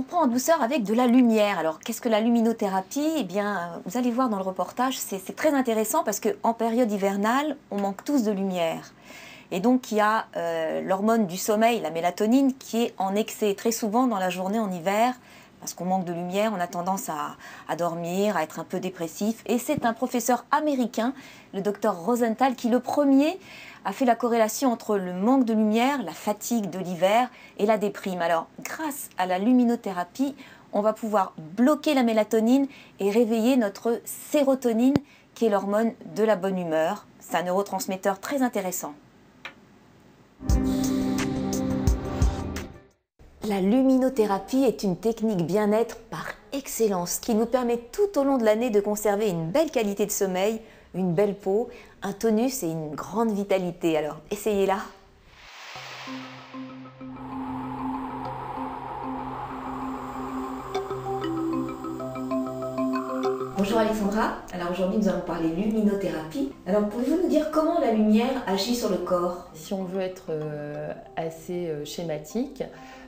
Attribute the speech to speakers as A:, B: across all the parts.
A: surprend en douceur avec de la lumière. Alors, qu'est-ce que la luminothérapie? Eh bien, vous allez voir dans le reportage, c'est très intéressant parce qu'en période hivernale, on manque tous de lumière. Et donc, il y a l'hormone du sommeil, la mélatonine, qui est en excès très souvent dans la journée en hiver. Parce qu'on manque de lumière, on a tendance à dormir, à être un peu dépressif. Et c'est un professeur américain, le docteur Rosenthal, qui le premier a fait la corrélation entre le manque de lumière, la fatigue de l'hiver et la déprime. Alors, grâce à la luminothérapie, on va pouvoir bloquer la mélatonine et réveiller notre sérotonine, qui est l'hormone de la bonne humeur. C'est un neurotransmetteur très intéressant. La luminothérapie est une technique bien-être par excellence qui nous permet tout au long de l'année de conserver une belle qualité de sommeil, une belle peau, un tonus et une grande vitalité. Alors, essayez-la! Bonjour Alexandra, alors aujourd'hui nous allons parler luminothérapie. Alors pouvez-vous nous dire comment la lumière agit sur le corps?
B: Si on veut être assez schématique,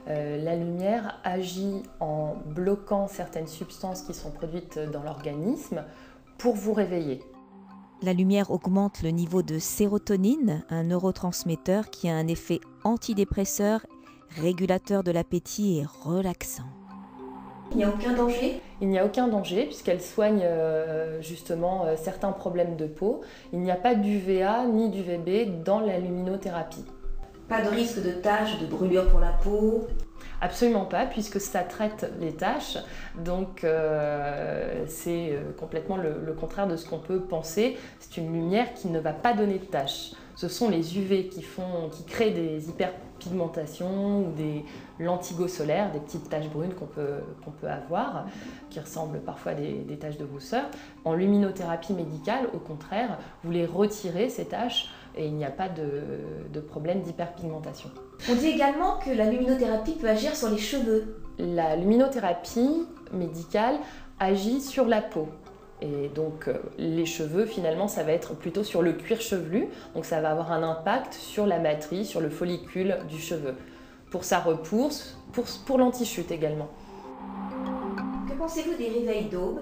B: la lumière agit en bloquant certaines substances qui sont produites dans l'organisme pour vous réveiller.
A: La lumière augmente le niveau de sérotonine, un neurotransmetteur qui a un effet antidépresseur, régulateur de l'appétit et relaxant. Il n'y a aucun danger?
B: Il n'y a aucun danger puisqu'elle soigne justement certains problèmes de peau. Il n'y a pas d'UVA ni d'UVB dans la luminothérapie.
A: Pas de risque de taches, de brûlures pour la peau?
B: Absolument pas, puisque ça traite les taches, donc c'est complètement le contraire de ce qu'on peut penser. C'est une lumière qui ne va pas donner de taches. Ce sont les UV qui créent des hyperpigmentations ou des lentigos solaires, des petites taches brunes qu'on peut avoir, qui ressemblent parfois à des taches de rousseur. En luminothérapie médicale, au contraire, vous les retirez, ces taches, et il n'y a pas de problème d'hyperpigmentation.
A: On dit également que la luminothérapie peut agir sur les cheveux.
B: La luminothérapie médicale agit sur la peau. Et donc les cheveux, finalement, ça va être plutôt sur le cuir chevelu. Donc ça va avoir un impact sur la matrice, sur le follicule du cheveu. Pour sa repousse, pour l'anti-chute également.
A: Que pensez-vous des réveils d'aube?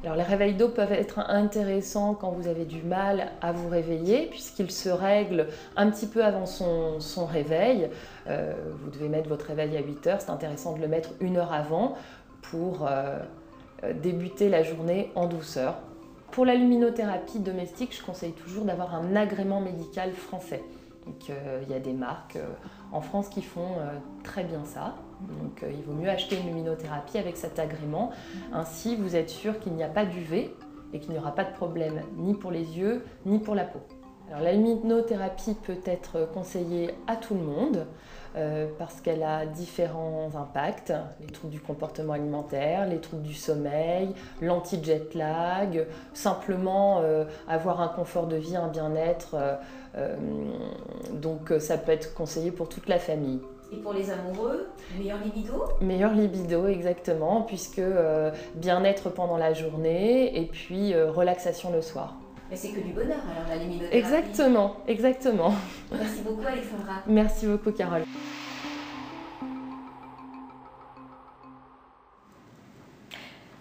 B: Alors les réveils d'aube peuvent être intéressants quand vous avez du mal à vous réveiller, puisqu'ils se règlent un petit peu avant son réveil. Vous devez mettre votre réveil à 8 heures, c'est intéressant de le mettre 1 heure avant pour débuter la journée en douceur. Pour la luminothérapie domestique, je conseille toujours d'avoir un agrément médical français. Donc il y a des marques en France qui font très bien ça. Donc il vaut mieux acheter une luminothérapie avec cet agrément. Ainsi, vous êtes sûr qu'il n'y a pas d'UV et qu'il n'y aura pas de problème ni pour les yeux ni pour la peau. Alors, la luminothérapie peut être conseillée à tout le monde parce qu'elle a différents impacts, les troubles du comportement alimentaire, les troubles du sommeil, l'anti-jet lag, simplement avoir un confort de vie, un bien-être. Donc ça peut être conseillé pour toute la famille.
A: Et pour les amoureux, meilleure libido?
B: Meilleure libido, exactement, puisque bien-être pendant la journée et puis relaxation le soir.
A: Mais c'est que du bonheur alors la luminothérapie.
B: Exactement, exactement.
A: Merci beaucoup Alexandra.
B: Merci beaucoup Carole.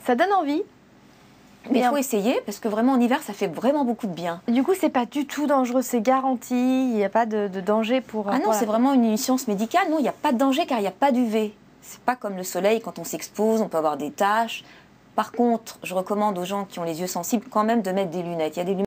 C: Ça donne envie.
A: Mais il faut essayer parce que vraiment en hiver ça fait vraiment beaucoup de bien.
C: Du coup c'est pas du tout dangereux, c'est garanti, il n'y a pas de danger pour...
A: Ah non, c'est vraiment une science médicale, non il n'y a pas de danger car il n'y a pas d'UV. C'est pas comme le soleil, quand on s'expose, on peut avoir des taches. Par contre, je recommande aux gens qui ont les yeux sensibles quand même de mettre des lunettes. Il y a des lunettes